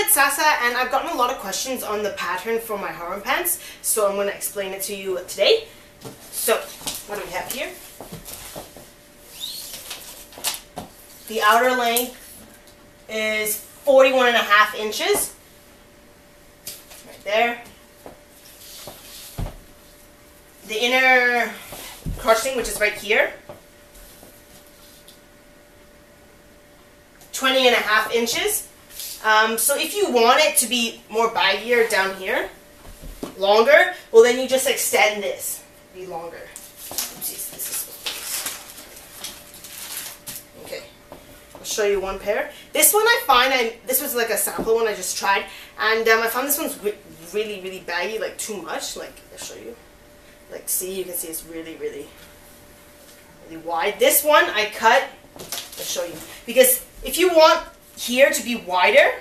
it's Sasa, and I've gotten a lot of questions on the pattern for my harem pants, so I'm going to explain it to you today. So, what do we have here? The outer length is 41.5 inches, right there. The inner crotching, which is right here, 20.5 inches. So if you want it to be more baggier down here, longer, well then you just extend this, be longer. Oopsies, this is okay. I'll show you one pair. This one I find, this was like a sample one I just tried, and I found this one's really baggy, like too much. Like, I'll show you. Like, see, you can see it's really wide. This one I cut, I'll show you, because if you want here to be wider,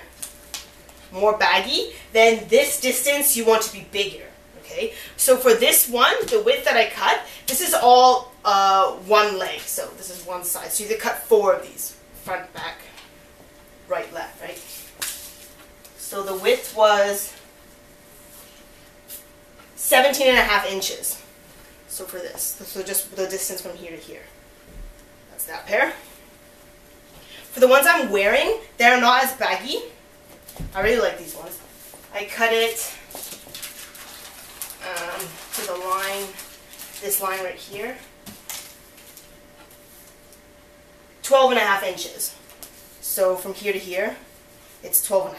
more baggy, then this distance you want to be bigger, okay? So for this one, the width that I cut, this is all one leg, so this is one side. So you cut 4 of these, front, back, right, left, right? So the width was 17.5 inches. So for this, so just the distance from here to here. That's that pair. For the ones I'm wearing, they're not as baggy. I really like these ones. I cut it to the line, this line right here, 12.5 inches. So from here to here, it's 12.5.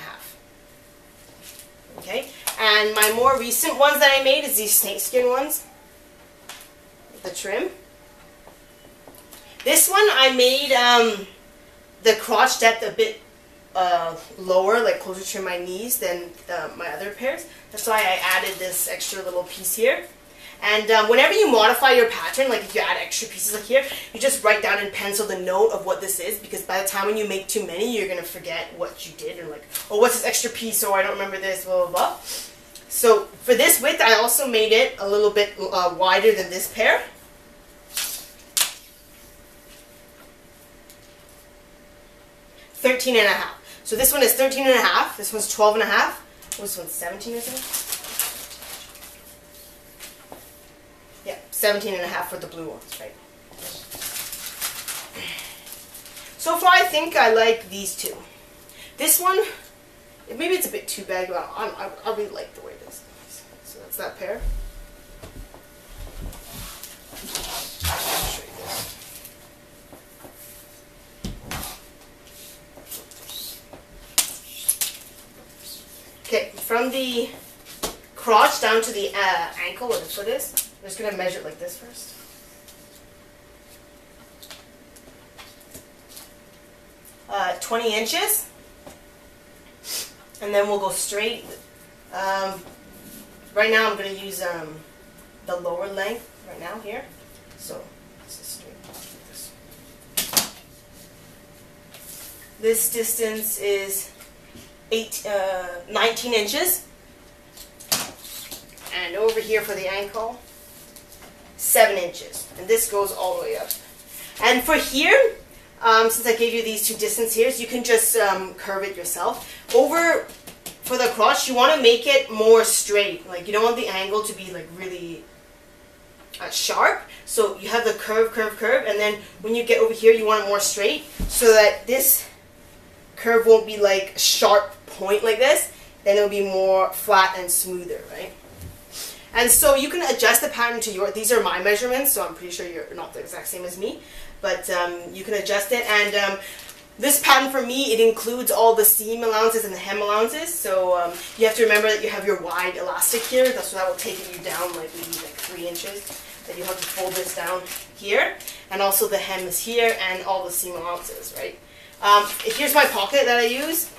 Okay, and my more recent ones that I made is these snakeskin ones, with the trim. This one I made the crotch depth a bit lower, like closer to my knees than my other pairs. That's why I added this extra little piece here. And whenever you modify your pattern, like if you add extra pieces like here, you just write down in pencil the note of what this is, because by the time when you make too many, you're going to forget what you did, and like, oh, what's this extra piece, or I don't remember this, blah, blah, blah. So for this width, I also made it a little bit wider than this pair. $13.5. So this one is 13.5. This one's 12.5. This one's 17 or something. Yeah, 17.5 for the blue ones, right? So far, I think I like these two. This one, maybe it's a bit too baggy, but I really like the way it is. So that's that pair. I'll show you this. Okay, from the crotch down to the ankle, where the foot is, I'm just going to measure it like this first. Uh, 20 inches. And then we'll go straight. Right now I'm going to use the lower length right now here. So, this is straight like this. This distance is 19 inches, and over here for the ankle, 7 inches, and this goes all the way up. And for here, since I gave you these two distance here, you can just curve it yourself. Over for the crotch, you want to make it more straight. Like, you don't want the angle to be like really sharp. So you have the curve, and then when you get over here, you want it more straight, so that this curve won't be like a sharp point like this, then it'll be more flat and smoother, right? And so you can adjust the pattern to your, these are my measurements, so I'm pretty sure you're not the exact same as me, but you can adjust it. And this pattern for me, it includes all the seam allowances and the hem allowances, so you have to remember that you have your wide elastic here. That's what that will take you down like maybe like 3 inches. That you have to fold this down here, and also the hem is here, and all the seam allowances, right? Here's my pocket that I use.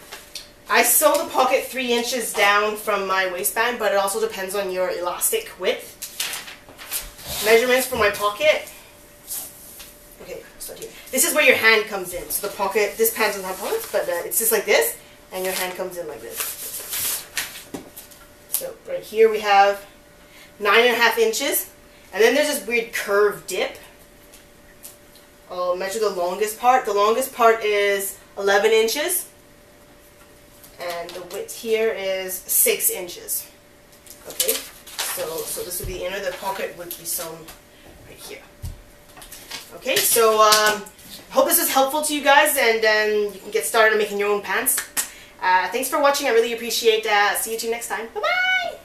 I sew the pocket 3 inches down from my waistband, but it also depends on your elastic width. Measurements for my pocket. Okay, start here. This is where your hand comes in. So the pocket, this pant doesn't have pockets, but it's just like this, and your hand comes in like this. So right here we have 9.5 inches, and then there's this weird curved dip. I'll measure the longest part. The longest part is 11 inches. And the width pocket here is 6 inches. Okay, so this would be the inner. The pocket would be sewn right here. Okay, so hope this is helpful to you guys, and then you can get started on making your own pants. Thanks for watching. I really appreciate that. See you two next time. Bye bye.